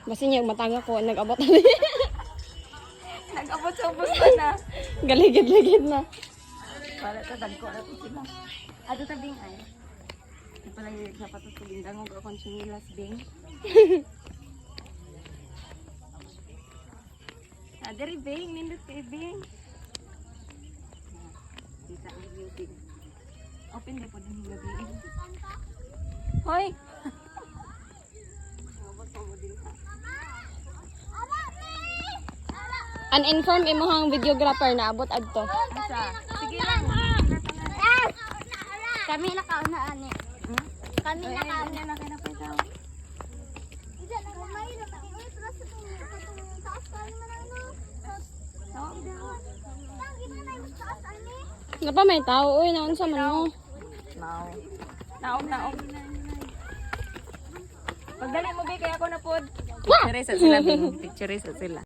Basi niya matanga ko nag-abot ali. Nag-abot sa ubos pa na. Galigid-ligid na. Para ta dagko na to sila. Ato tabing ay. Palagi sapatos ko gindangog ako sinilas bing. Adere bing nindot kay bing. Kita ang beauty. Open na po din yung gabi. Hoy! Uninformed imuhang videographer na abot adto. Asa? Sige lang. Kami nakauna ani. Kami Ay, nakauna. na kayo na po ikaw. Nga pa may tao uy naunsa man mo. Naog. Pagdali mo ba kaya ako na po. Picture sa sila, Bing. Picture sa sila.